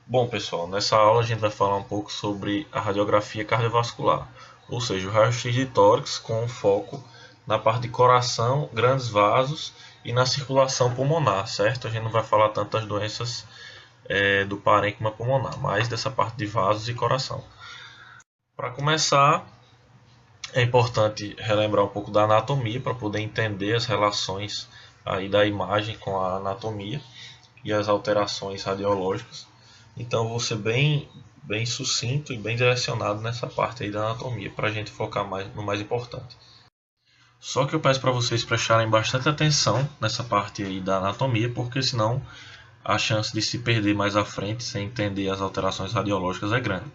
Bom, pessoal, nessa aula a gente vai falar um pouco sobre a radiografia cardiovascular, ou seja, o raio-x de tórax com foco na parte de coração, grandes vasos e na circulação pulmonar, certo? A gente não vai falar tanto das doenças do parênquima pulmonar, mas dessa parte de vasos e coração. Para começar, é importante relembrar um pouco da anatomia para poder entender as relações aí da imagem com a anatomia e as alterações radiológicas. Então, vou ser bem sucinto e bem direcionado nessa parte aí da anatomia, para a gente focar mais no mais importante. Só que eu peço para vocês prestarem bastante atenção nessa parte aí da anatomia, porque senão a chance de se perder mais à frente sem entender as alterações radiológicas é grande.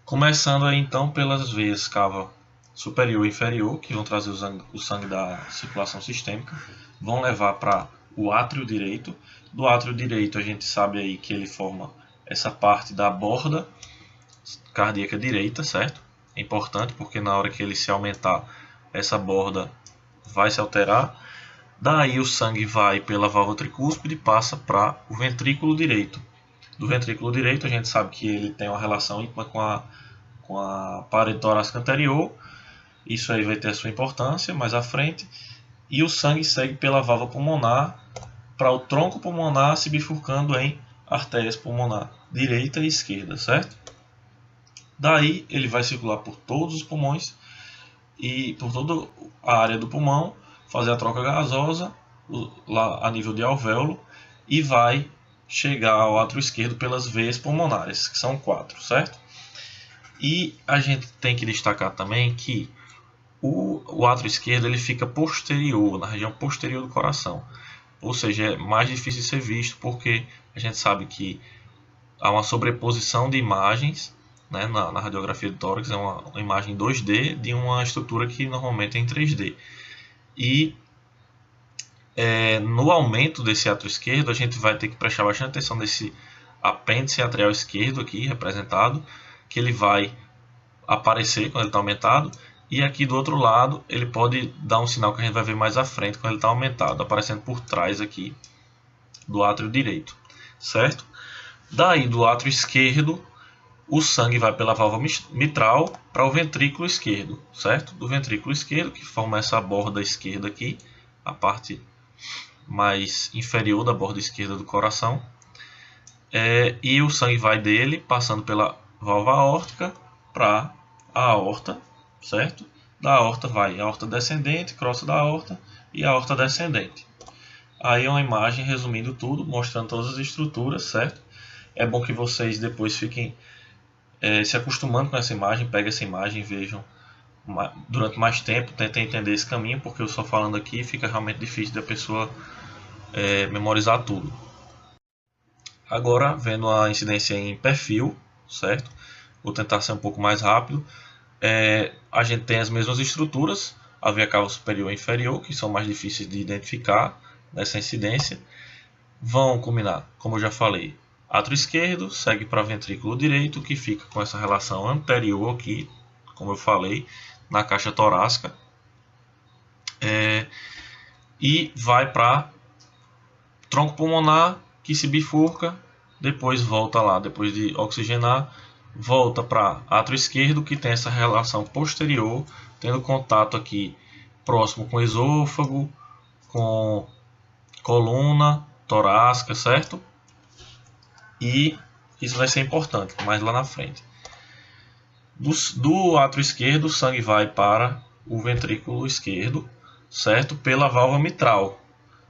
Começando aí então pelas veias cava superior e inferior, que vão trazer o sangue da circulação sistêmica, vão levar para o átrio direito. Do átrio direito a gente sabe aí que ele forma essa parte da borda cardíaca direita, certo? É importante porque na hora que ele se aumentar, essa borda vai se alterar. Daí o sangue vai pela válvula tricúspide e passa para o ventrículo direito. Do ventrículo direito a gente sabe que ele tem uma relação íntima com a parede torácica anterior. Isso aí vai ter a sua importância mais à frente. E o sangue segue pela válvula pulmonar para o tronco pulmonar se bifurcando em artérias pulmonar direita e esquerda, certo? Daí ele vai circular por todos os pulmões e por toda a área do pulmão, fazer a troca gasosa lá a nível de alvéolo e vai chegar ao átrio esquerdo pelas veias pulmonares, que são 4, certo? E a gente tem que destacar também que o átrio esquerdo ele fica posterior, na região posterior do coração. Ou seja, é mais difícil de ser visto porque a gente sabe que há uma sobreposição de imagens, né, na radiografia do tórax, é uma imagem 2D de uma estrutura que normalmente é em 3D. E no aumento desse átrio esquerdo, a gente vai ter que prestar bastante atenção nesse apêndice atrial esquerdo aqui representado, que ele vai aparecer quando ele está aumentado, e aqui do outro lado ele pode dar um sinal que a gente vai ver mais à frente quando ele está aumentado, aparecendo por trás aqui do átrio direito, certo? Daí do átrio esquerdo o sangue vai pela válvula mitral para o ventrículo esquerdo, certo? Do ventrículo esquerdo, que forma essa borda esquerda aqui, a parte mais inferior da borda esquerda do coração, e o sangue vai dele passando pela válvula aórtica para a aorta, certo? Da aorta vai a aorta descendente, crosta da aorta e a aorta descendente. Aí é uma imagem resumindo tudo, mostrando todas as estruturas, certo? É bom que vocês depois fiquem se acostumando com essa imagem, peguem essa imagem e vejam durante mais tempo, tentem entender esse caminho, porque eu só falando aqui fica realmente difícil da pessoa memorizar tudo. Agora, vendo a incidência em perfil, certo? Vou tentar ser um pouco mais rápido. A gente tem as mesmas estruturas, a veia cava superior e inferior, que são mais difíceis de identificar nessa incidência. Vão combinar, como eu já falei, átrio esquerdo segue para ventrículo direito, que fica com essa relação anterior aqui, como eu falei, na caixa torácica. E vai para tronco pulmonar, que se bifurca, depois volta lá, depois de oxigenar, volta para átrio esquerdo, que tem essa relação posterior, tendo contato aqui próximo com esôfago, com coluna torácica, certo? E isso vai ser importante, mais lá na frente. Do átrio esquerdo, o sangue vai para o ventrículo esquerdo, certo? Pela válvula mitral.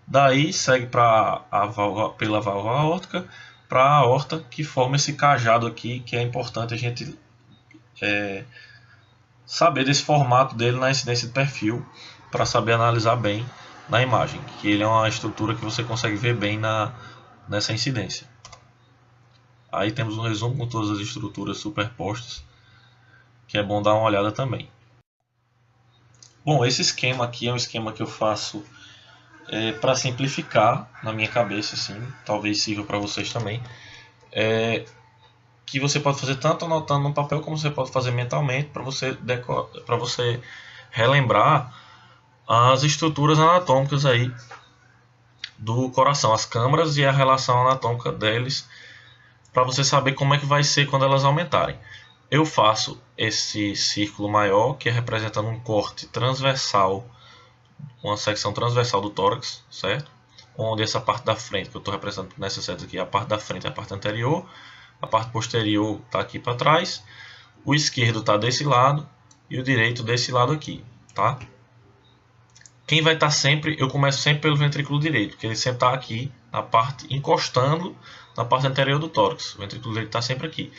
Daí segue pela válvula aórtica para a aorta, que forma esse cajado aqui, que é importante a gente saber desse formato dele na incidência de perfil, para saber analisar bem na imagem, que ele é uma estrutura que você consegue ver bem nessa incidência. Aí temos um resumo com todas as estruturas superpostas, que é bom dar uma olhada também. Bom, esse esquema aqui é um esquema que eu faço para simplificar na minha cabeça, assim, talvez sirva para vocês também, que você pode fazer tanto anotando no papel como você pode fazer mentalmente para você relembrar as estruturas anatômicas aí do coração, as câmaras e a relação anatômica deles para você saber como é que vai ser quando elas aumentarem. Eu faço esse círculo maior, que é representando um corte transversal, uma secção transversal do tórax, certo? Onde essa parte da frente, que eu estou representando nessa seta aqui, a parte da frente é a parte anterior, a parte posterior está aqui para trás, o esquerdo está desse lado e o direito desse lado aqui, tá? Quem vai estar sempre, eu começo sempre pelo ventrículo direito, porque ele sempre está aqui na parte, encostando na parte anterior do tórax. O ventrículo direito está sempre aqui.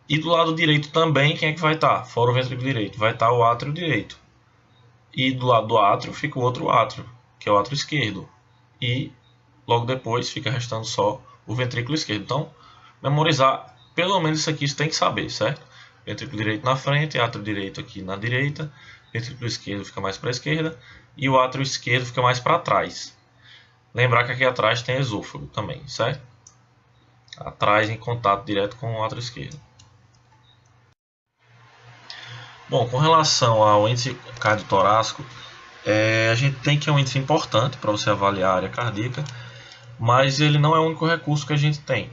E do lado direito também, quem é que vai estar? Fora o ventrículo direito, vai estar o átrio direito. E do lado do átrio fica o outro átrio, que é o átrio esquerdo. E logo depois fica restando só o ventrículo esquerdo. Então, memorizar pelo menos isso aqui você tem que saber, certo? Ventrículo direito na frente, átrio direito aqui na direita, ventrículo esquerdo fica mais para a esquerda e o átrio esquerdo fica mais para trás. Lembrar que aqui atrás tem esôfago também, certo? Atrás em contato direto com o átrio esquerdo. Bom, com relação ao índice cardiotorácico, a gente tem que é um índice importante para você avaliar a área cardíaca, mas ele não é o único recurso que a gente tem.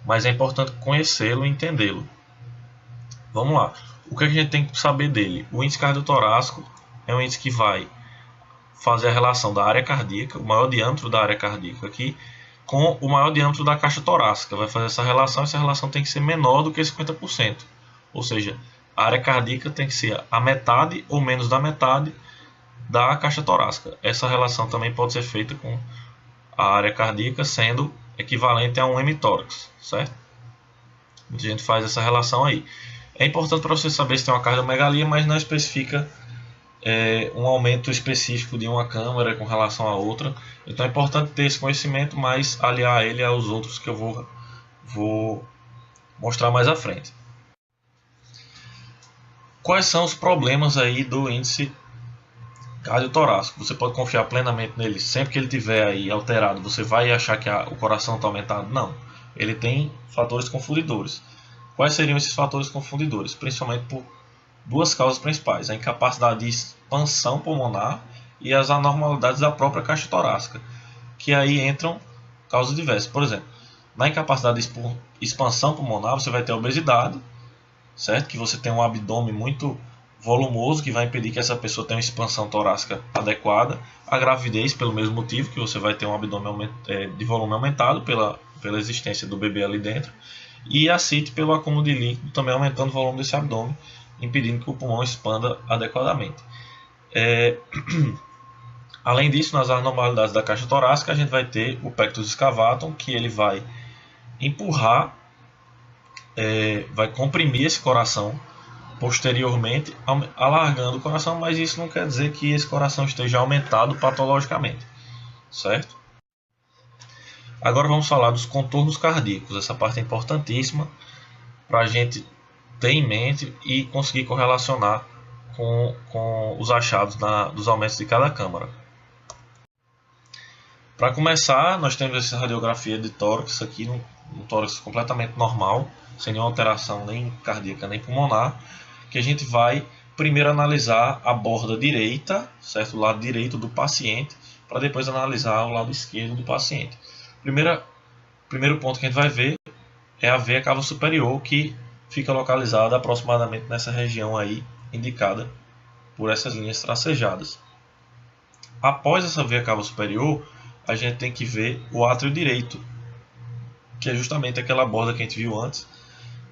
Mas é importante conhecê-lo e entendê-lo. Vamos lá. O que a gente tem que saber dele? O índice cardiotorácico é um índice que vai fazer a relação da área cardíaca, o maior diâmetro da área cardíaca aqui, com o maior diâmetro da caixa torácica. Vai fazer essa relação tem que ser menor do que 50%. Ou seja, a área cardíaca tem que ser a metade ou menos da metade da caixa torácica. Essa relação também pode ser feita com a área cardíaca sendo equivalente a um hemitórax, certo? Muita gente faz essa relação aí. É importante para você saber se tem uma cardiomegalia, mas não especifica um aumento específico de uma câmara com relação à outra. Então é importante ter esse conhecimento, mas aliar ele aos outros que eu vou mostrar mais à frente. Quais são os problemas aí do índice cardiotorácico? Você pode confiar plenamente nele. Sempre que ele estiver aí alterado, você vai achar que o coração está aumentado? Não. Ele tem fatores confundidores. Quais seriam esses fatores confundidores? Principalmente por duas causas principais: a incapacidade de expansão pulmonar e as anormalidades da própria caixa torácica, que aí entram causas diversas. Por exemplo, na incapacidade de expansão pulmonar, você vai ter a obesidade, certo? Que você tem um abdômen muito volumoso, que vai impedir que essa pessoa tenha uma expansão torácica adequada. A gravidez, pelo mesmo motivo, que você vai ter um abdômen de volume aumentado pela existência do bebê ali dentro. E a CIT pelo acúmulo de líquido, também aumentando o volume desse abdômen, impedindo que o pulmão expanda adequadamente. Além disso, nas anormalidades da caixa torácica, a gente vai ter o pectus excavatum, que ele vai empurrar, vai comprimir esse coração posteriormente, alargando o coração, mas isso não quer dizer que esse coração esteja aumentado patologicamente, certo? Agora vamos falar dos contornos cardíacos. Essa parte é importantíssima para a gente ter em mente e conseguir correlacionar com os achados dos aumentos de cada câmara. Para começar, nós temos essa radiografia de tórax aqui, um tórax completamente normal, sem nenhuma alteração nem cardíaca nem pulmonar, que a gente vai primeiro analisar a borda direita, certo? O lado direito do paciente, para depois analisar o lado esquerdo do paciente. Primeiro ponto que a gente vai ver é a veia cava superior, que fica localizada aproximadamente nessa região aí, indicada por essas linhas tracejadas. Após essa veia cava superior, a gente tem que ver o átrio direito, que é justamente aquela borda que a gente viu antes,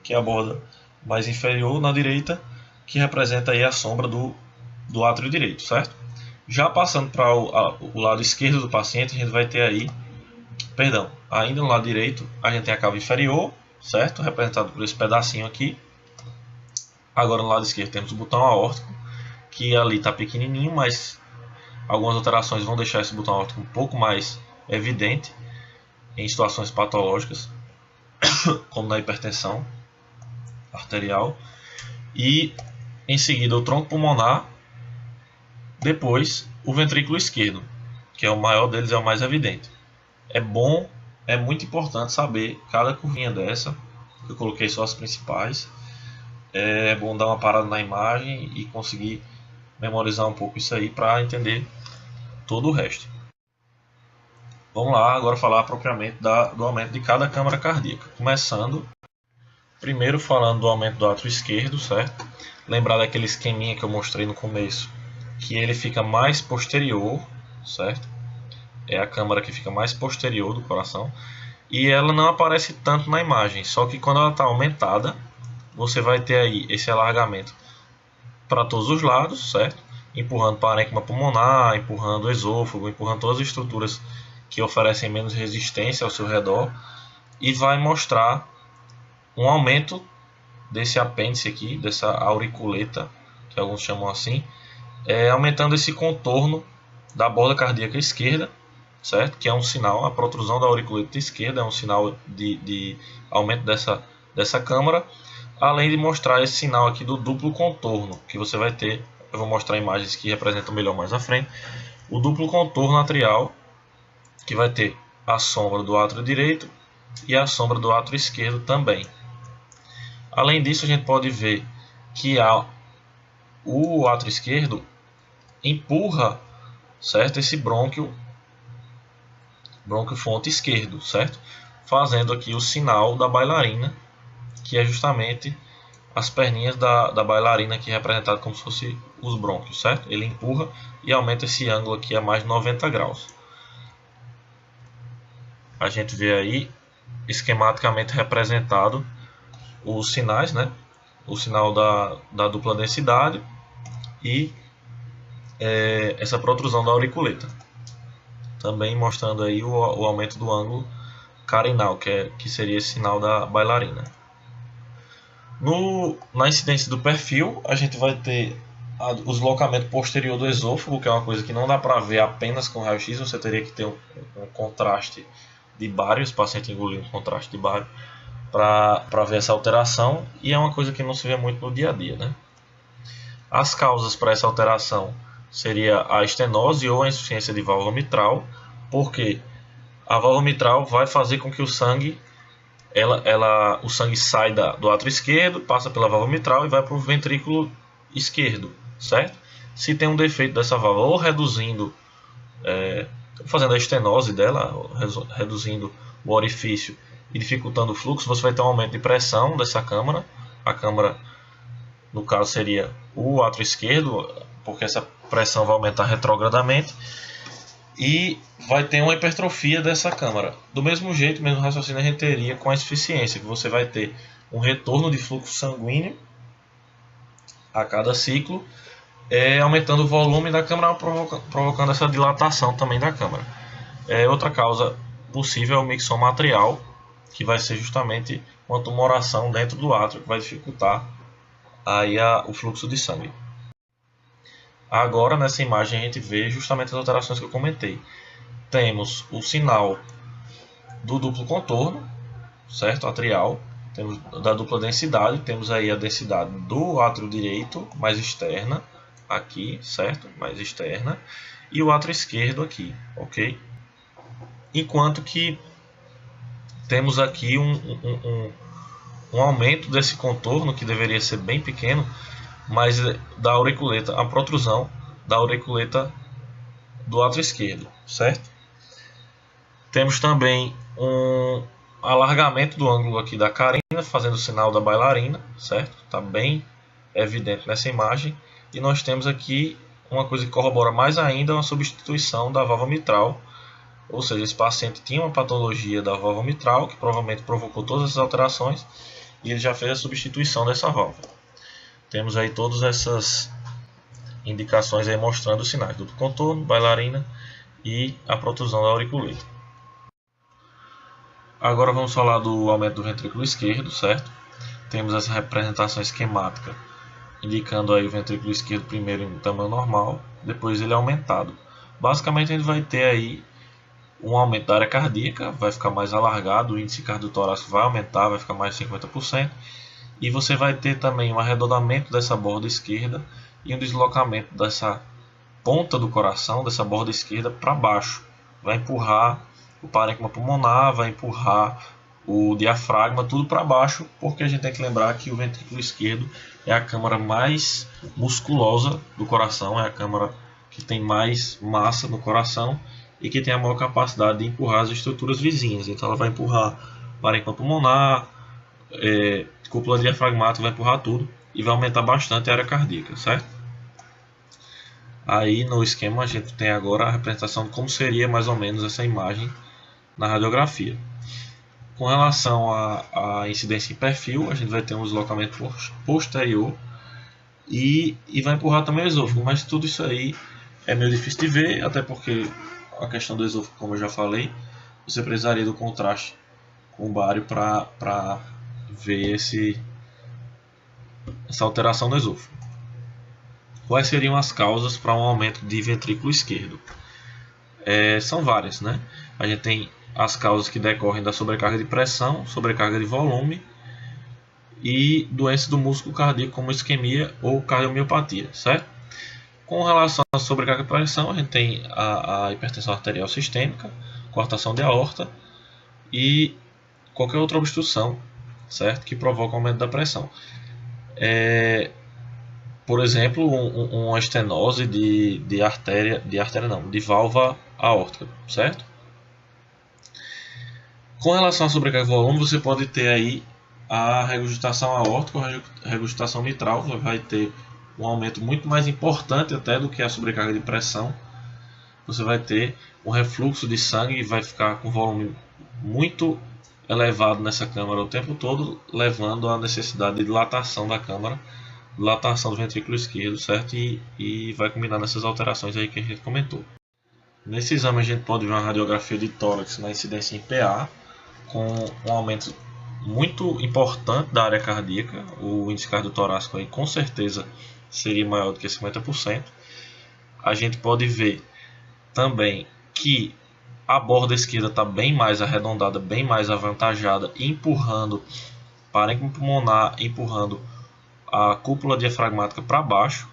que é a borda mais inferior na direita, que representa aí a sombra do átrio direito, certo? Já passando para o lado esquerdo do paciente, a gente vai ter aí, ainda no lado direito, a gente tem a cava inferior, certo? Representado por esse pedacinho aqui. Agora no lado esquerdo temos o botão aórtico, que ali está pequenininho, mas algumas alterações vão deixar esse botão aórtico um pouco mais evidente em situações patológicas, como na hipertensão arterial. E em seguida o tronco pulmonar, depois o ventrículo esquerdo, que é o maior deles, é o mais evidente. É muito importante saber cada curvinha dessa. Eu coloquei só as principais. É bom dar uma parada na imagem e conseguir memorizar um pouco isso aí para entender todo o resto. Vamos lá agora falar propriamente do aumento de cada câmara cardíaca. Começando, primeiro falando do aumento do átrio esquerdo, certo? Lembrar daquele esqueminha que eu mostrei no começo, que ele fica mais posterior, certo? É a câmara que fica mais posterior do coração. E ela não aparece tanto na imagem, só que quando ela está aumentada, você vai ter aí esse alargamento para todos os lados, certo? Empurrando parênquima pulmonar, empurrando o esôfago, empurrando todas as estruturas que oferecem menos resistência ao seu redor, e vai mostrar um aumento desse apêndice aqui, dessa auriculeta, que alguns chamam assim, aumentando esse contorno da borda cardíaca esquerda, certo? Que é um sinal, a protrusão da auriculeta esquerda é um sinal de aumento dessa câmara, além de mostrar esse sinal aqui do duplo contorno, que você vai ter, eu vou mostrar imagens que representam melhor mais à frente, o duplo contorno atrial, que vai ter a sombra do átrio direito e a sombra do átrio esquerdo também. Além disso, a gente pode ver que o átrio esquerdo empurra, certo, esse brônquio fonte esquerdo, certo? Fazendo aqui o sinal da bailarina, que é justamente as perninhas da bailarina aqui representado como se fosse os brônquios, certo? Ele empurra e aumenta esse ângulo aqui a mais de 90 graus. A gente vê aí esquematicamente representado os sinais, né? O sinal da dupla densidade e essa protrusão da auriculeta. Também mostrando aí o aumento do ângulo carinal, que seria esse sinal da bailarina. Na incidência do perfil, a gente vai ter o deslocamento posterior do esôfago, que é uma coisa que não dá para ver apenas com raio-x, você teria que ter um contraste de bário, esse paciente engoliu um contraste de bário, para ver essa alteração, e é uma coisa que não se vê muito no dia a dia, né? As causas para essa alteração seria a estenose ou a insuficiência de válvula mitral, porque a válvula mitral vai fazer com que o sangue o sangue sai do átrio esquerdo, passa pela válvula mitral e vai para o ventrículo esquerdo, certo? Se tem um defeito dessa válvula, ou reduzindo, fazendo a estenose dela, reduzindo o orifício e dificultando o fluxo, você vai ter um aumento de pressão dessa câmara. A câmara, no caso, seria o átrio esquerdo, porque essa pressão vai aumentar retrogradamente, e vai ter uma hipertrofia dessa câmara. Do mesmo jeito, mesmo raciocínio a gente teria com a insuficiência, que você vai ter um retorno de fluxo sanguíneo a cada ciclo, aumentando o volume da câmara, provocando essa dilatação também da câmara. Outra causa possível é o mixoma atrial, que vai ser justamente uma tumoração dentro do átrio, que vai dificultar aí o fluxo de sangue. Agora, nessa imagem, a gente vê justamente as alterações que eu comentei. Temos o sinal do duplo contorno, certo? Atrial. Temos da dupla densidade. Temos aí a densidade do átrio direito, mais externa, aqui, certo? Mais externa. E o átrio esquerdo aqui, ok? Enquanto que temos aqui um aumento desse contorno, que deveria ser bem pequeno, mas da auriculeta, a protrusão da auriculeta do átrio esquerdo, certo? Temos também um alargamento do ângulo aqui da carina, fazendo o sinal da bailarina, certo? Está bem evidente nessa imagem. E nós temos aqui uma coisa que corrobora mais ainda, uma substituição da válvula mitral, ou seja, esse paciente tinha uma patologia da válvula mitral, que provavelmente provocou todas essas alterações, e ele já fez a substituição dessa válvula. Temos aí todas essas indicações aí mostrando os sinais do contorno, bailarina e a protrusão da auriculeta. Agora vamos falar do aumento do ventrículo esquerdo, certo? Temos essa representação esquemática indicando aí o ventrículo esquerdo primeiro em tamanho normal, depois ele é aumentado. Basicamente a gente vai ter aí um aumento da área cardíaca, vai ficar mais alargado, o índice cardiotorácico vai aumentar, vai ficar mais de 50%. E você vai ter também um arredondamento dessa borda esquerda e um deslocamento dessa ponta do coração, dessa borda esquerda, para baixo. Vai empurrar o parênquima pulmonar, vai empurrar o diafragma, tudo para baixo, porque a gente tem que lembrar que o ventrículo esquerdo é a câmara mais musculosa do coração, é a câmara que tem mais massa no coração, e que tem a maior capacidade de empurrar as estruturas vizinhas. Então ela vai empurrar parênquima pulmonar, cúpula diafragmática, vai empurrar tudo e vai aumentar bastante a área cardíaca, certo? Aí no esquema a gente tem agora a representação de como seria mais ou menos essa imagem na radiografia. Com relação à incidência em perfil, a gente vai ter um deslocamento posterior e vai empurrar também o esôfago, mas tudo isso aí é meio difícil de ver, até porque a questão do esôfago, como eu já falei, você precisaria do contraste com o bário para ver essa alteração no esôfago. Quais seriam as causas para um aumento de ventrículo esquerdo? São várias, né? A gente tem as causas que decorrem da sobrecarga de pressão, sobrecarga de volume e doenças do músculo cardíaco como isquemia ou cardiomiopatia, certo? Com relação à sobrecarga de pressão, a gente tem a hipertensão arterial sistêmica, coartação de aorta e qualquer outra obstrução, certo? Que provoca aumento da pressão. Por exemplo, uma estenose de válvula aórtica, certo? Com relação à sobrecarga de volume, você pode ter aí a regurgitação aórtica ou regurgitação mitral, vai ter um aumento muito mais importante até do que a sobrecarga de pressão. Você vai ter um refluxo de sangue e vai ficar com volume muito elevado nessa câmara o tempo todo, levando à necessidade de dilatação da câmara, dilatação do ventrículo esquerdo, certo? E vai combinar nessas alterações aí que a gente comentou. Nesse exame a gente pode ver uma radiografia de tórax na incidência em PA, com um aumento muito importante da área cardíaca. O índice cardiotorácico aí com certeza seria maior do que 50%. A gente pode ver também que a borda esquerda está bem mais arredondada, bem mais avantajada, empurrando parênquima pulmonar, empurrando a cúpula diafragmática para baixo.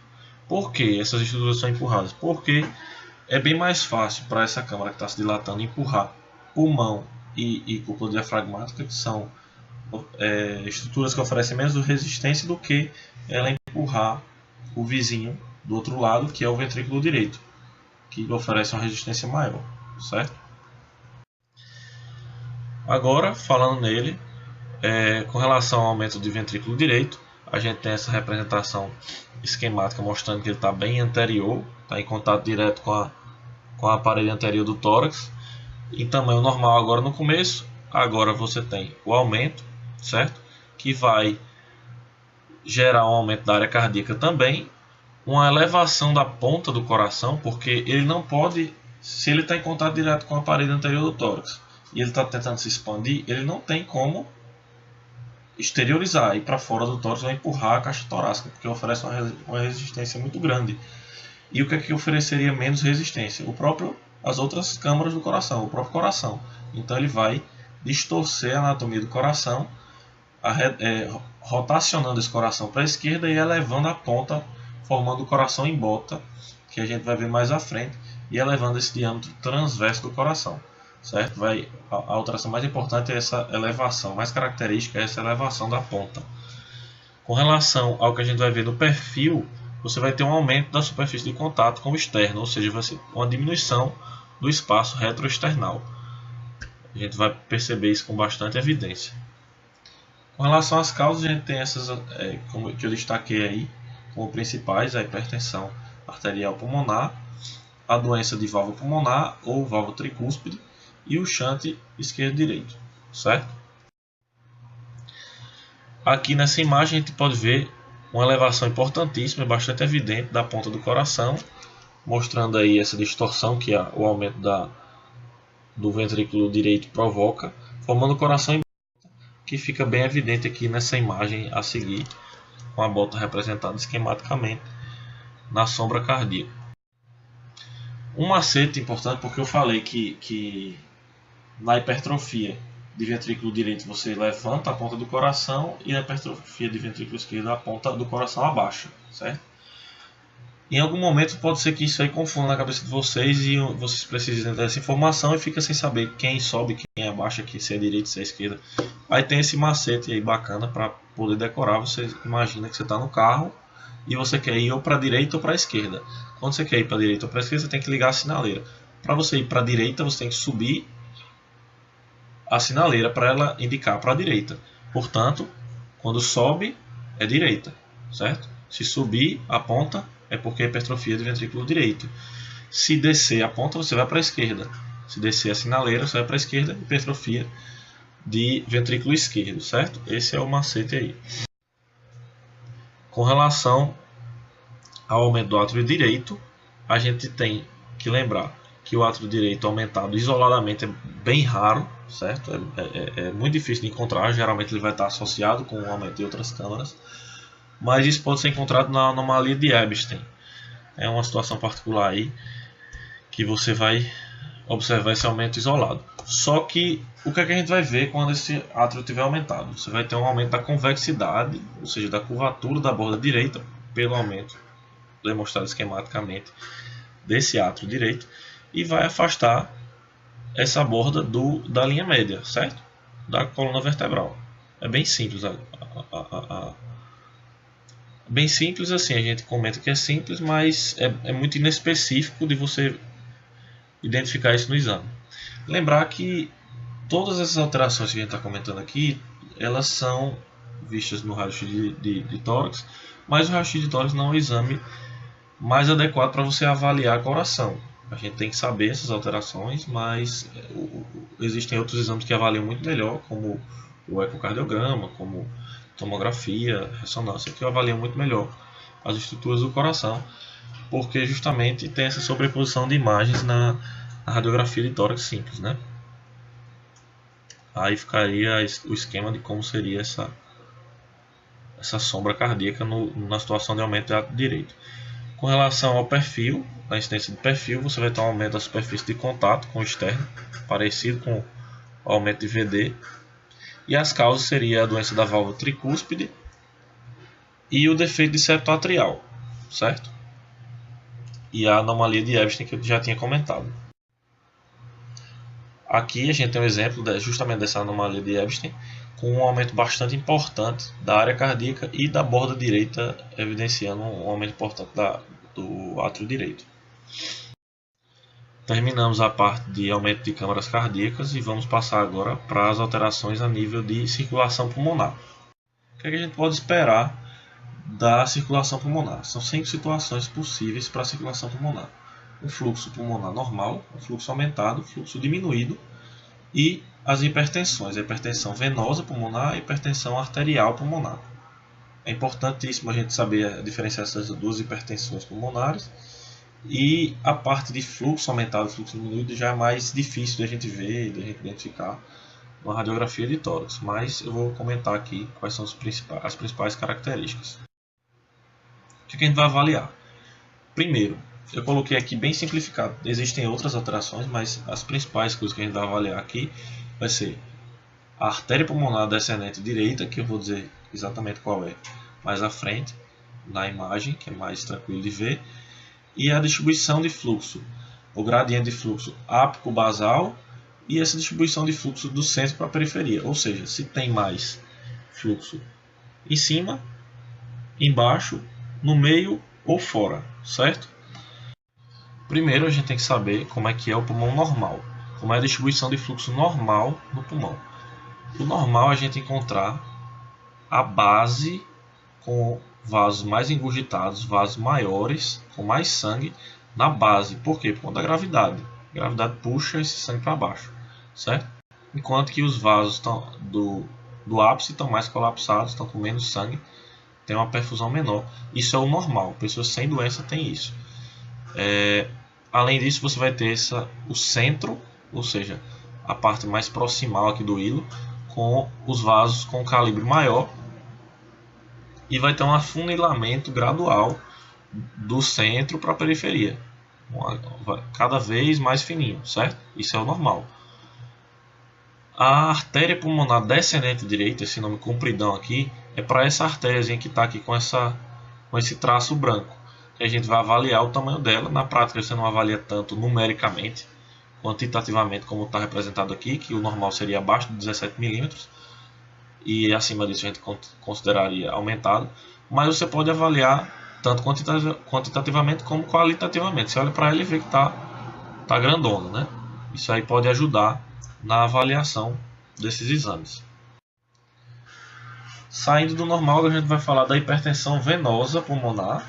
Por que essas estruturas são empurradas? Porque é bem mais fácil para essa câmara que está se dilatando empurrar pulmão e cúpula diafragmática, que são estruturas que oferecem menos resistência do que ela empurrar o vizinho do outro lado, que é o ventrículo direito, que oferece uma resistência maior, certo? Agora, falando nele, com relação ao aumento de ventrículo direito, a gente tem essa representação esquemática mostrando que ele está bem anterior, está em contato direto com a parede anterior do tórax, em tamanho normal agora no começo. Agora você tem o aumento, certo? Que vai gerar um aumento da área cardíaca também, uma elevação da ponta do coração, porque ele não pode, se ele está em contato direto com a parede anterior do tórax e ele está tentando se expandir, ele não tem como exteriorizar, ir para fora do tórax, vai empurrar a caixa torácica, porque oferece uma resistência muito grande. E o que é que ofereceria menos resistência? As outras câmaras do coração, o próprio coração. Então ele vai distorcer a anatomia do coração, rotacionando esse coração para a esquerda e elevando a ponta, formando o coração em bota, que a gente vai ver mais à frente, e elevando esse diâmetro transverso do coração, certo? A alteração mais importante é essa elevação, mais característica é essa elevação da ponta. Com relação ao que a gente vai ver no perfil, você vai ter um aumento da superfície de contato com o externo, ou seja, vai ser uma diminuição do espaço retroexternal. A gente vai perceber isso com bastante evidência. Com relação às causas, a gente tem essas como que eu destaquei aí como principais: a hipertensão arterial pulmonar, a doença de válvula pulmonar ou válvula tricúspide e o shunt esquerdo-direito, certo? Aqui nessa imagem a gente pode ver uma elevação importantíssima e bastante evidente da ponta do coração, mostrando aí essa distorção que o aumento do ventrículo direito provoca, formando o coração em bota, que fica bem evidente aqui nessa imagem a seguir, com a bota representada esquematicamente na sombra cardíaca. Um macete importante, porque eu falei que na hipertrofia de ventrículo direito você levanta a ponta do coração e na hipertrofia de ventrículo esquerdo a ponta do coração abaixa, certo? Em algum momento pode ser que isso aí confunda na cabeça de vocês e vocês precisem dessa informação e fica sem saber quem sobe, quem abaixa, se é direita, se é esquerda. Aí tem esse macete aí bacana para poder decorar. Você imagina que você está no carro e você quer ir ou para a direita ou para a esquerda. Quando você quer ir para a direita ou para a esquerda, você tem que ligar a sinaleira. Para você ir para a direita, você tem que subir a sinaleira para ela indicar para a direita. Portanto, quando sobe, é direita, certo? Se subir a ponta, é porque é hipertrofia do ventrículo direito. Se descer a ponta, você vai para a esquerda. Se descer a sinaleira, você vai para a esquerda, hipertrofia de ventrículo esquerdo, certo? Esse é o macete aí. Com relação ao aumento do átrio direito, a gente tem que lembrar que o átrio direito aumentado isoladamente é bem raro, certo? É muito difícil de encontrar, geralmente ele vai estar associado com o aumento de outras câmaras, mas isso pode ser encontrado na anomalia de Ebstein. É uma situação particular aí que você vai observar esse aumento isolado. Só que o que é que a gente vai ver quando esse átrio estiver aumentado? Você vai ter um aumento da convexidade, ou seja, da curvatura da borda direita, pelo aumento demonstrado esquematicamente desse átrio direito, e vai afastar essa borda da linha média, certo? Da coluna vertebral. É bem simples. Bem simples assim, a gente comenta que é simples, mas é muito inespecífico de você identificar isso no exame. Lembrar que todas essas alterações que a gente está comentando aqui, elas são vistas no raio-x de tórax, mas o raio-x de tórax não é o exame mais adequado para você avaliar a coração. A gente tem que saber essas alterações, mas existem outros exames que avaliam muito melhor, como o ecocardiograma, como tomografia, ressonância, que avaliam muito melhor as estruturas do coração, porque justamente tem essa sobreposição de imagens na radiografia de tórax simples, né? Aí ficaria o esquema de como seria essa sombra cardíaca na situação de aumento do átrio direito. Com relação ao perfil, na incidência de perfil, você vai ter um aumento da superfície de contato com o externo, parecido com o aumento de VD. E as causas seriam a doença da válvula tricúspide e o defeito de septo atrial, certo? E a anomalia de Ebstein que eu já tinha comentado. Aqui a gente tem um exemplo justamente dessa anomalia de Ebstein, com um aumento bastante importante da área cardíaca e da borda direita, evidenciando um aumento importante do átrio direito. Terminamos a parte de aumento de câmaras cardíacas e vamos passar agora para as alterações a nível de circulação pulmonar. O que a gente pode esperar da circulação pulmonar? São 5 situações possíveis para a circulação pulmonar. Um fluxo pulmonar normal, um fluxo aumentado, fluxo diminuído e as hipertensões, a hipertensão venosa pulmonar e a hipertensão arterial pulmonar. É importantíssimo a gente saber a diferenciação dessas duas hipertensões pulmonares, e a parte de fluxo aumentado e fluxo diminuído já é mais difícil de a gente ver, de a gente identificar na radiografia de tórax, mas eu vou comentar aqui quais são as principais características. O que a gente vai avaliar? Primeiro, eu coloquei aqui bem simplificado, existem outras alterações, mas as principais coisas que a gente vai avaliar aqui vai ser a artéria pulmonar descendente direita, que eu vou dizer exatamente qual é mais à frente, na imagem, que é mais tranquilo de ver, e a distribuição de fluxo, o gradiente de fluxo ápico-basal e essa distribuição de fluxo do centro para a periferia, ou seja, se tem mais fluxo em cima, embaixo, no meio ou fora, certo? Primeiro a gente tem que saber como é que é o pulmão normal, como é a distribuição de fluxo normal no pulmão. O normal é a gente encontrar a base com vasos mais engurgitados, vasos maiores, com mais sangue na base. Por quê? Por conta da gravidade. A gravidade puxa esse sangue para baixo, certo? Enquanto que os vasos do ápice estão mais colapsados, estão com menos sangue, tem uma perfusão menor. Isso é o normal. Pessoas sem doença têm isso. Além disso, você vai ter o centro, ou seja, a parte mais proximal aqui do hilo, com os vasos com calibre maior, e vai ter um afunilamento gradual do centro para a periferia, cada vez mais fininho, certo? Isso é o normal. A artéria pulmonar descendente direita, esse nome compridão aqui, é para essa artéria que está aqui com esse traço branco. E a gente vai avaliar o tamanho dela. Na prática você não avalia tanto numericamente, quantitativamente, como está representado aqui, que o normal seria abaixo de 17 milímetros. E acima disso a gente consideraria aumentado, mas você pode avaliar tanto quantitativamente como qualitativamente. Você olha para ele e vê que está tá grandona, né? Isso aí pode ajudar na avaliação desses exames. Saindo do normal, a gente vai falar da hipertensão venosa pulmonar,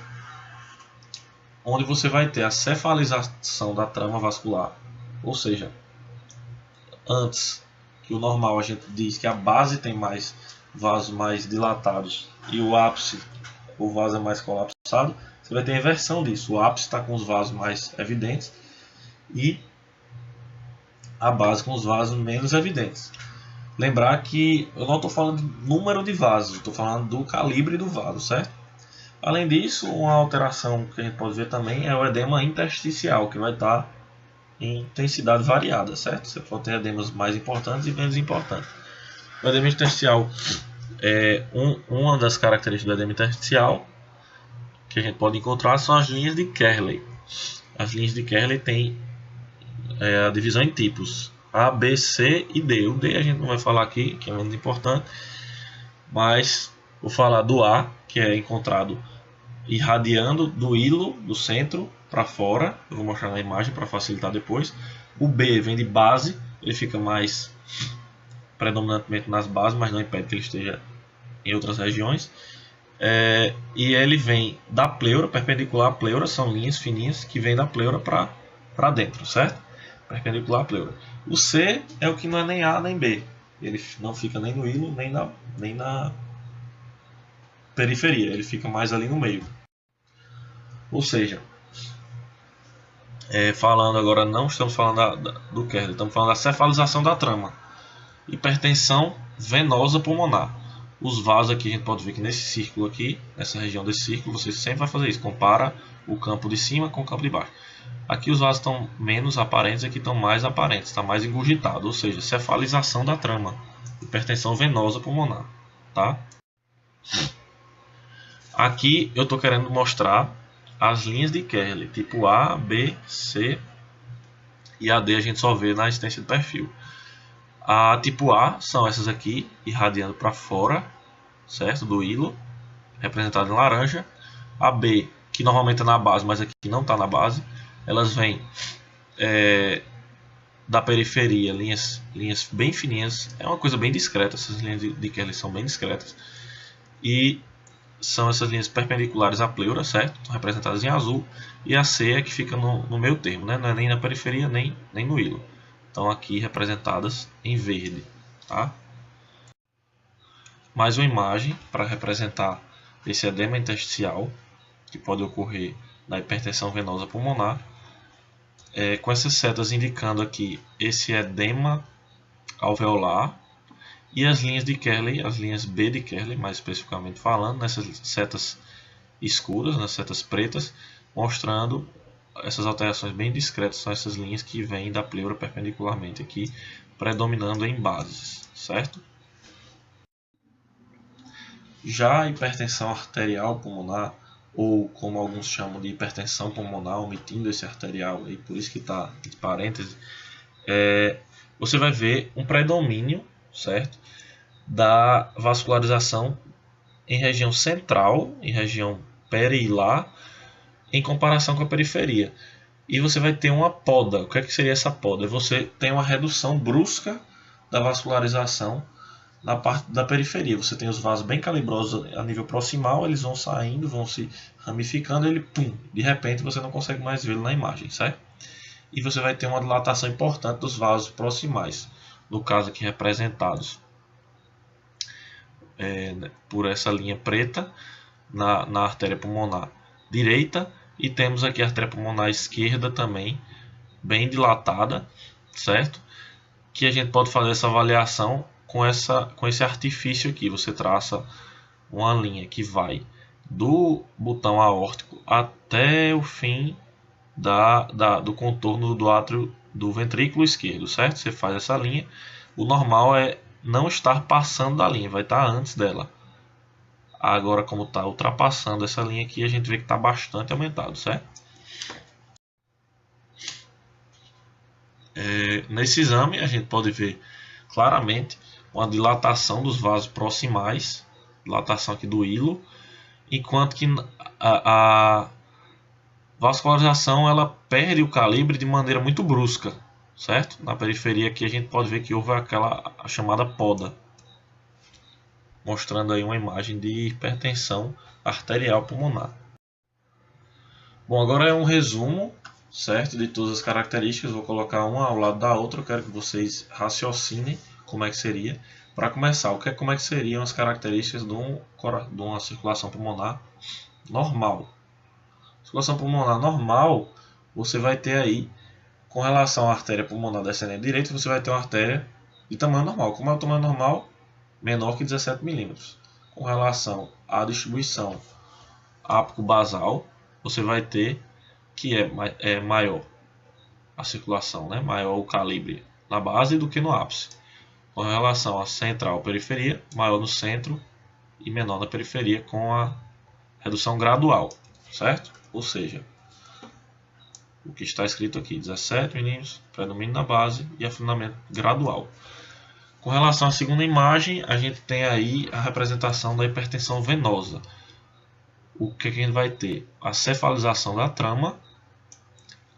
onde você vai ter a cefalização da trama vascular, ou seja, antes que o normal a gente diz que a base tem mais vasos mais dilatados e o ápice, o vaso é mais colapsado, você vai ter a inversão disso. O ápice está com os vasos mais evidentes e a base com os vasos menos evidentes. Lembrar que eu não estou falando do número de vasos, estou falando do calibre do vaso, certo? Além disso, uma alteração que a gente pode ver também é o edema intersticial, que vai estar em intensidade variada, certo? Você pode ter edemas mais importantes e menos importantes. O edema intersticial é uma das características do edema intersticial que a gente pode encontrar são as linhas de Kerley. As linhas de Kerley têm a divisão em tipos A, B, C e D. O D a gente não vai falar aqui, que é menos importante, mas vou falar do A, que é encontrado irradiando do hilo do centro para fora. Eu vou mostrar na imagem para facilitar depois. O B vem de base, ele fica mais predominantemente nas bases, mas não impede que ele esteja em outras regiões. E ele vem da pleura, perpendicular à pleura, são linhas fininhas que vêm da pleura para dentro, certo? Perpendicular à pleura. O C é o que não é nem A nem B, ele não fica nem no hilo nem na periferia, ele fica mais ali no meio. Ou seja, falando agora, não estamos falando do Kerley, estamos falando da cefalização da trama. Hipertensão venosa pulmonar. Os vasos aqui, a gente pode ver que nesse círculo aqui, nessa região desse círculo, você sempre vai fazer isso. Compara o campo de cima com o campo de baixo. Aqui os vasos estão menos aparentes, aqui estão mais aparentes, está mais engurgitado. Ou seja, cefalização da trama. Hipertensão venosa pulmonar. Tá? Aqui eu estou querendo mostrar as linhas de Kerley, tipo A, B, C e a D a gente só vê na existência do perfil. A tipo A são essas aqui, irradiando para fora, certo? Do hilo, representado em laranja. A B, que normalmente é na base, mas aqui não está na base, elas vêm da periferia, linhas bem fininhas. É uma coisa bem discreta, essas linhas de Kerley são bem discretas. E são essas linhas perpendiculares à pleura, certo? Estão representadas em azul. E a C é que fica no meio termo, né? Não é nem na periferia, nem no hilo. Estão aqui representadas em verde. Tá? Mais uma imagem para representar esse edema intersticial, que pode ocorrer na hipertensão venosa pulmonar. Com essas setas indicando aqui esse edema alveolar. E as linhas de Kerley, as linhas B de Kerley, mais especificamente falando, nessas setas escuras, nas setas pretas, mostrando essas alterações bem discretas, são essas linhas que vêm da pleura perpendicularmente aqui, predominando em bases, certo? Já a hipertensão arterial pulmonar, ou como alguns chamam de hipertensão pulmonar, omitindo esse arterial, aí, por isso que está entre parênteses, você vai ver um predomínio, certo, da vascularização em região central, em região perihilar, em comparação com a periferia. E você vai ter uma poda. O que seria essa poda? Você tem uma redução brusca da vascularização na parte da periferia. Você tem os vasos bem calibrosos a nível proximal, eles vão saindo, vão se ramificando, ele pum, de repente você não consegue mais vê-lo na imagem, certo? E você vai ter uma dilatação importante dos vasos proximais, no caso aqui representados por essa linha preta na artéria pulmonar direita, e temos aqui a artéria pulmonar esquerda também bem dilatada, certo? Que a gente pode fazer essa avaliação com esse artifício aqui. Você traça uma linha que vai do botão aórtico até o fim do contorno do átrio do ventrículo esquerdo, certo? Você faz essa linha. O normal é não estar passando da linha, vai estar antes dela. Agora, como está ultrapassando essa linha aqui, a gente vê que está bastante aumentado, certo? Nesse exame, a gente pode ver claramente uma dilatação dos vasos proximais, dilatação aqui do hilo, enquanto que Vascularização, ela perde o calibre de maneira muito brusca, certo? Na periferia aqui a gente pode ver que houve aquela chamada poda, mostrando aí uma imagem de hipertensão arterial pulmonar. Bom, agora é um resumo, certo, de todas as características. Vou colocar uma ao lado da outra. Eu quero que vocês raciocinem como é que seria. Para começar, como é que seriam as características de uma circulação pulmonar normal? Circulação pulmonar normal, você vai ter aí, com relação à artéria pulmonar descendente direita, você vai ter uma artéria de tamanho normal. Como é o tamanho normal? Menor que 17 milímetros. Com relação à distribuição ápico-basal, você vai ter que é maior a circulação, né? Maior o calibre na base do que no ápice. Com relação à central-periferia, maior no centro e menor na periferia, com a redução gradual, certo? Ou seja, o que está escrito aqui, 17 milímetros, predomínio na base e afunilamento gradual. Com relação à segunda imagem, a gente tem aí a representação da hipertensão venosa. O que a gente vai ter? A cefalização da trama,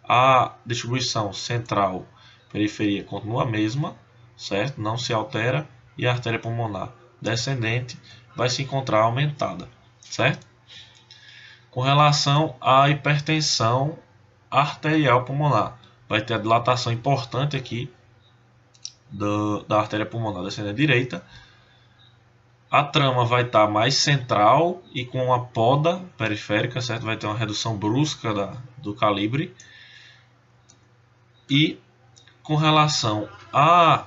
a distribuição central-periferia continua a mesma, certo? Não se altera, e a artéria pulmonar descendente vai se encontrar aumentada, certo? Com relação à hipertensão arterial pulmonar, vai ter a dilatação importante aqui da artéria pulmonar descendente direita. A trama vai estar mais central e com uma poda periférica, certo? Vai ter uma redução brusca do calibre. E com relação a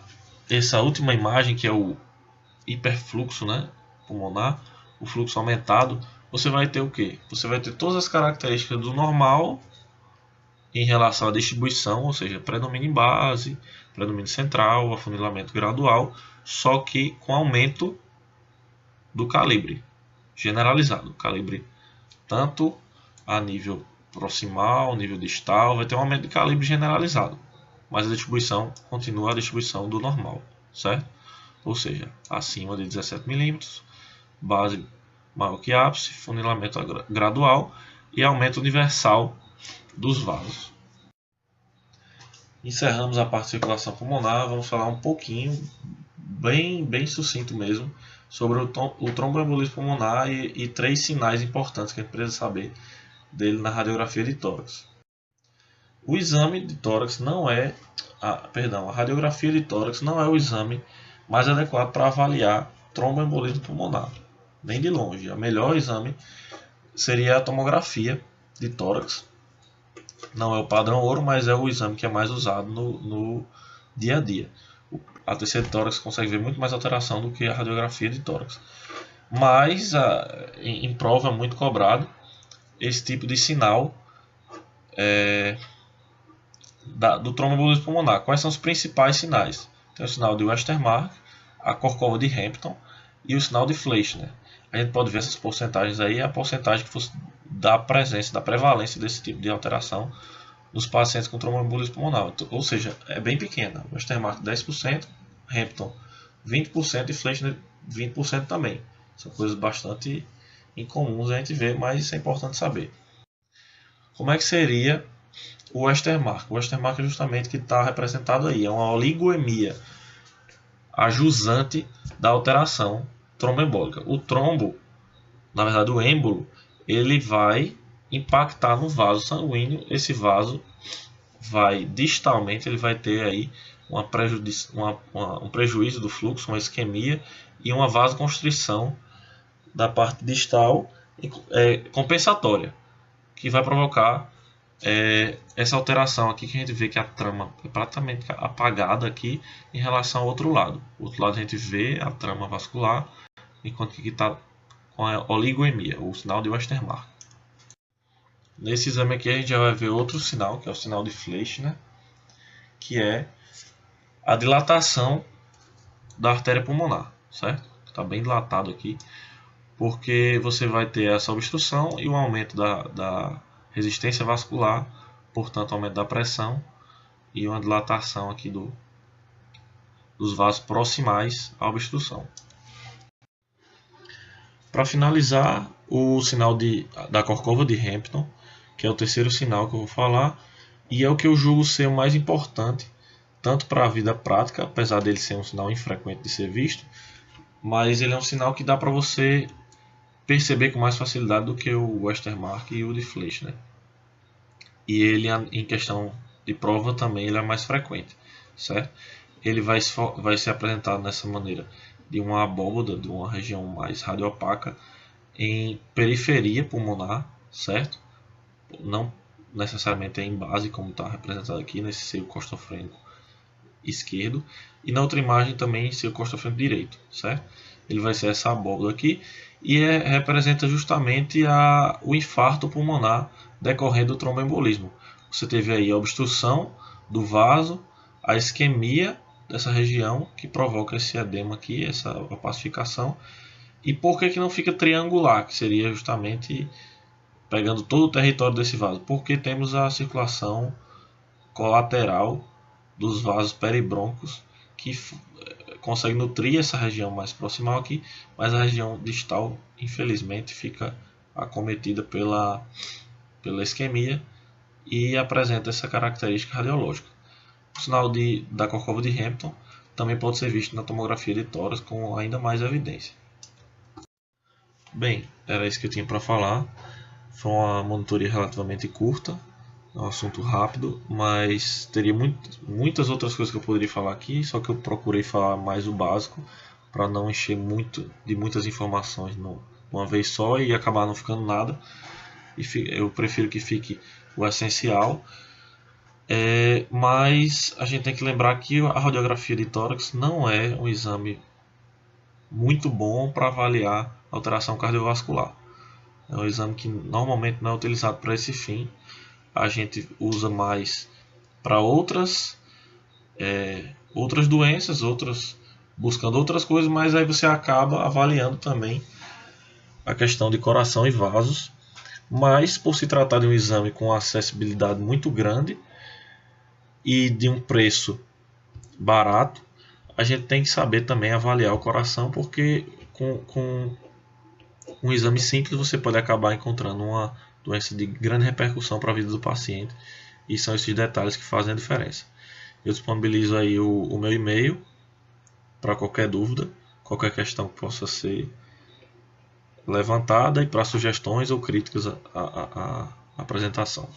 essa última imagem, que é o hiperfluxo, né, pulmonar, o fluxo aumentado, você vai ter o quê? Você vai ter todas as características do normal em relação à distribuição, ou seja, predomínio em base, predomínio central, afunilamento gradual, só que com aumento do calibre generalizado, calibre tanto a nível proximal, nível distal, vai ter um aumento de calibre generalizado, mas a distribuição continua a distribuição do normal, certo? Ou seja, acima de 17 milímetros, base maior que ápice, funilamento gradual e aumento universal dos vasos. Encerramos a parte de circulação pulmonar. Vamos falar um pouquinho, bem sucinto mesmo, sobre o tromboembolismo pulmonar e 3 sinais importantes que a gente precisa saber dele na radiografia de tórax. O exame de tórax não é, a radiografia de tórax não é o exame mais adequado para avaliar tromboembolismo pulmonar, nem de longe. O melhor exame seria a tomografia de tórax. Não é o padrão ouro, mas é o exame que é mais usado no dia a dia. A TC de tórax consegue ver muito mais alteração do que a radiografia de tórax. Mas em prova é muito cobrado esse tipo de sinal do tromboembolismo pulmonar. Quais são os principais sinais? Tem o sinal de Westermarck, a corcova de Hampton e o sinal de Fleischner. A gente pode ver essas porcentagens aí, a porcentagem que fosse da presença, da prevalência desse tipo de alteração nos pacientes com tromboembolismo pulmonar. Ou seja, é bem pequena. Westermarck 10%, Hampton 20% e Fleischner 20% também. São coisas bastante incomuns a gente ver, mas isso é importante saber. Como é que seria o Westermarck? O Westermarck é justamente o que está representado aí. É uma oligoemia ajusante da alteração tromboembólica. O trombo, na verdade o êmbolo, ele vai impactar no vaso sanguíneo. Esse vaso vai distalmente, ele vai ter aí um prejuízo do fluxo, uma isquemia e uma vasoconstrição da parte distal compensatória, que vai provocar essa alteração aqui, que a gente vê que a trama é praticamente apagada aqui em relação ao outro lado. O outro lado a gente vê a trama vascular, enquanto que está com a oligoemia, o sinal de Westermarck. Nesse exame aqui a gente já vai ver outro sinal, que é o sinal de Fleischner, que é a dilatação da artéria pulmonar, certo? Está bem dilatado aqui, porque você vai ter essa obstrução e o aumento da resistência vascular, portanto aumento da pressão e uma dilatação aqui dos vasos proximais à obstrução. Para finalizar, o sinal da corcova de Hampton, que é o terceiro sinal que eu vou falar, e é o que eu julgo ser o mais importante, tanto para a vida prática, apesar dele ser um sinal infrequente de ser visto, mas ele é um sinal que dá para você perceber com mais facilidade do que o Westermarck e o de Fleisch, né? E ele, em questão de prova, também ele é mais frequente, certo? Ele vai ser apresentado dessa maneira, de uma abóboda, de uma região mais radiopaca, em periferia pulmonar, certo? Não necessariamente é em base, como está representado aqui nesse seio costofrênico esquerdo, e na outra imagem também seio costofrênico direito, certo? Ele vai ser essa abóboda aqui, e representa justamente o infarto pulmonar decorrendo do tromboembolismo. Você teve aí a obstrução do vaso, a isquemia dessa região que provoca esse edema aqui, essa opacificação. E por que não fica triangular, que seria justamente pegando todo o território desse vaso? Porque temos a circulação colateral dos vasos peribrôncos que consegue nutrir essa região mais proximal aqui, mas a região distal, infelizmente, fica acometida pela isquemia e apresenta essa característica radiológica. O sinal da corcova de Hampton também pode ser visto na tomografia de tórax com ainda mais evidência. Bem, era isso que eu tinha para falar. Foi uma monitoria relativamente curta, é um assunto rápido, mas teria muitas outras coisas que eu poderia falar aqui, só que eu procurei falar mais o básico para não encher de muitas informações uma vez só e acabar não ficando nada. Eu prefiro que fique o essencial. Mas a gente tem que lembrar que a radiografia de tórax não é um exame muito bom para avaliar alteração cardiovascular. É um exame que normalmente não é utilizado para esse fim. A gente usa mais para outras doenças, buscando outras coisas, mas aí você acaba avaliando também a questão de coração e vasos. Mas por se tratar de um exame com acessibilidade muito grande e de um preço barato, a gente tem que saber também avaliar o coração, porque com um exame simples você pode acabar encontrando uma doença de grande repercussão para a vida do paciente, e são esses detalhes que fazem a diferença. Eu disponibilizo aí o meu e-mail para qualquer dúvida, qualquer questão que possa ser levantada, e para sugestões ou críticas à apresentação.